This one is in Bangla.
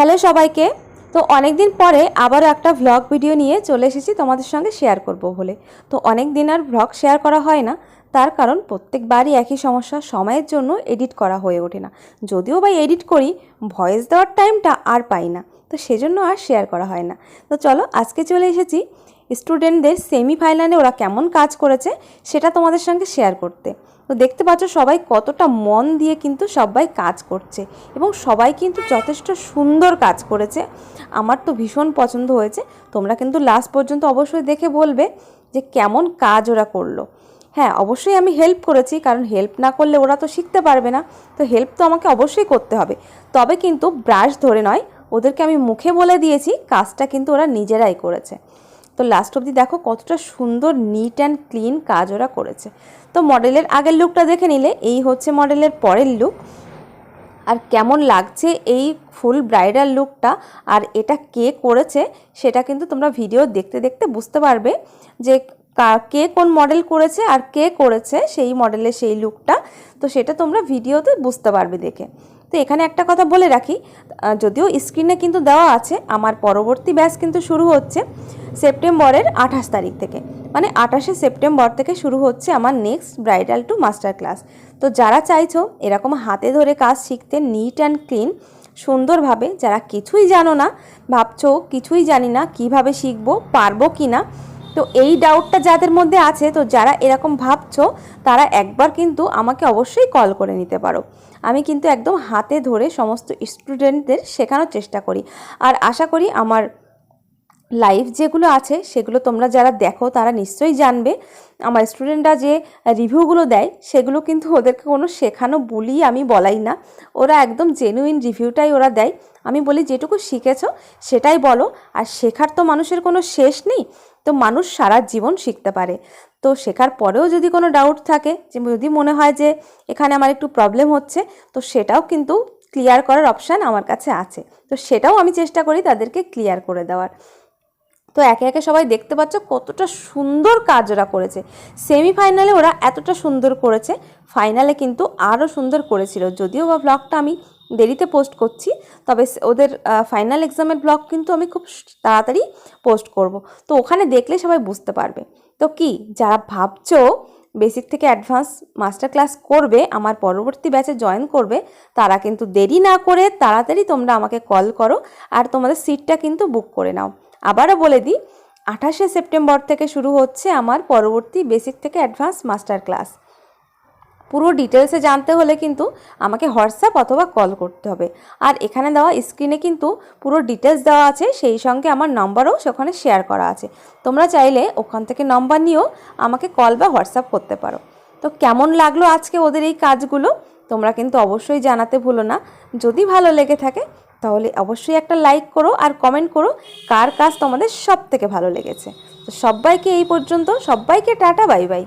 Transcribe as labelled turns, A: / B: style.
A: হ্যালো সবাইকে। তো অনেক দিন পরে আবারও একটা ভ্লগ ভিডিও নিয়ে চলে এসেছি তোমাদের সঙ্গে শেয়ার করব বলে। তো অনেক দিন আর ভ্লগ শেয়ার করা হয় না, তার কারণ প্রত্যেকবারই একই সমস্যা, সময়ের জন্য এডিট করা হয়ে ওঠে না। যদিও বা এডিট করি, ভয়েস দেওয়ার টাইমটা আর পাই না, তো সেজন্য আর শেয়ার করা হয় না। তো চলো আজকে চলে এসেছি স্টুডেন্টদের সেমিফাইনালে ওরা কেমন কাজ করেছে সেটা তোমাদের সঙ্গে শেয়ার করতে। তো দেখতে পাচ্ছ সবাই কতটা মন দিয়ে কিন্তু সবাই কাজ করছে এবং সবাই কিন্তু যথেষ্ট সুন্দর কাজ করেছে। আমার তো ভীষণ পছন্দ হয়েছে। তোমরা কিন্তু লাস্ট পর্যন্ত অবশ্যই দেখে বলবে যে কেমন কাজ ওরা করলো। হ্যাঁ, অবশ্যই আমি হেল্প করেছি, কারণ হেল্প না করলে ওরা তো শিখতে পারবে না। তো হেল্প তো আমাকে অবশ্যই করতে হবে, তবে কিন্তু ব্রাশ ধরে নয়, ওদেরকে আমি মুখে বলে দিয়েছি, কাজটা কিন্তু ওরা নিজেরাই করেছে। তো লাস্ট অবধি দেখো কতটা সুন্দর নিট অ্যান্ড ক্লিন কাজ ওরা করেছে। তো মডেলের আগের লুকটা দেখে নিলে, এই হচ্ছে মডেলের পরের লুক। আর কেমন লাগছে এই ফুল ব্রাইডাল লুকটা আর এটা কে করেছে সেটা কিন্তু তোমরা ভিডিও দেখতে দেখতে বুঝতে পারবে যে কে কোন মডেল করেছে আর কে করেছে সেই মডেলের সেই লুকটা। তো সেটা তোমরা ভিডিওতে বুঝতে পারবে দেখে। তো এখানে একটা কথা বলে রাখি, যদিও স্ক্রিনে কিন্তু দেওয়া আছে, আমার পরবর্তী ব্যাচ কিন্তু শুরু হচ্ছে সেপ্টেম্বরের 28 তারিখ থেকে, মানে 28শে সেপ্টেম্বর থেকে শুরু হচ্ছে আমার next bridal two master class. তো যারা চাইছো এরকম হাতে ধরে কাজ শিখতে, নিট অ্যান্ড ক্লিন সুন্দরভাবে, যারা কিছুই জানো না, ভাবছো কিছুই জানি না কিভাবে শিখবো, পারবো কি না, তো এই ডাউটটা যাদের মধ্যে আছে, তো যারা এরকম ভাবছো তারা একবার কিন্তু আমাকে অবশ্যই কল করে নিতে পারো। আমি কিন্তু একদম হাতে ধরে সমস্ত স্টুডেন্টদের শেখানোর চেষ্টা করি। আর আশা করি আমার লাইভ যেগুলো আছে সেগুলো তোমরা যারা দেখো তারা নিশ্চয়ই জানবে, আমার স্টুডেন্টরা যে রিভিউগুলো দেয় সেগুলো কিন্তু ওদেরকে কোনো শেখানো বলি আমি বলাই না, ওরা একদম জেনুইন রিভিউটাই ওরা দেয়। আমি বলি যেটুকু শিখেছো সেটাই বলো, আর শেখার তো মানুষের কোনো শেষ নেই, তো মানুষ সারা জীবন শিখতে পারে। তো শেখার পরেও যদি কোনো ডাউট থাকে, যে যদি মনে হয় যে এখানে আমার একটু প্রবলেম হচ্ছে, তো সেটাও কিন্তু ক্লিয়ার করার অপশান আমার কাছে আছে। তো সেটাও আমি চেষ্টা করি তাদেরকে ক্লিয়ার করে দেওয়ার। তো একে একে সবাই দেখতে পাচ্ছ কতটা সুন্দর কাজ ওরা করেছে। সেমিফাইনালে ওরা এতটা সুন্দর করেছে, ফাইনালে কিন্তু আরও সুন্দর করেছিল। যদিও বা ব্লগটা আমি দেরিতে পোস্ট করছি, তবে ওদের ফাইনাল এক্সামের ব্লগ কিন্তু আমি খুব তাড়াতাড়ি পোস্ট করব। তো ওখানে দেখলে সবাই বুঝতে পারবে। তো কি যারা ভাবছো বেসিক থেকে অ্যাডভান্স মাস্টার ক্লাস করবে, আমার পরবর্তী ব্যাচে জয়েন করবে, তারা কিন্তু দেরি না করে তাড়াতাড়ি তোমরা আমাকে কল করো আর তোমাদের সিটটা কিন্তু বুক করে নাও। আবারও বলে দিই, 28শে সেপ্টেম্বর থেকে শুরু হচ্ছে আমার পরবর্তী বেসিক থেকে অ্যাডভান্স মাস্টার ক্লাস। পুরো ডিটেলসে জানতে হলে কিন্তু আমাকে হোয়াটসঅ্যাপ অথবা কল করতে হবে। আর এখানে দেওয়া স্ক্রিনে কিন্তু পুরো ডিটেলস দেওয়া আছে, সেই সঙ্গে আমার নাম্বারও সেখানে শেয়ার করা আছে। তোমরা চাইলে ওখান থেকে নাম্বার নিয়েও আমাকে কল বা হোয়াটসঅ্যাপ করতে পারো। তো কেমন লাগলো আজকে ওদের এই কাজগুলো তোমরা কিন্তু অবশ্যই জানাতে ভুলো না। যদি ভালো লেগে থাকে তাহলে অবশ্যই একটা লাইক করো আর কমেন্ট করো কার কাজ তোমাদের সব থেকে ভালো লেগেছে। তো সবাইকে এই পর্যন্ত, সবাইকে টাটা, বাই বাই।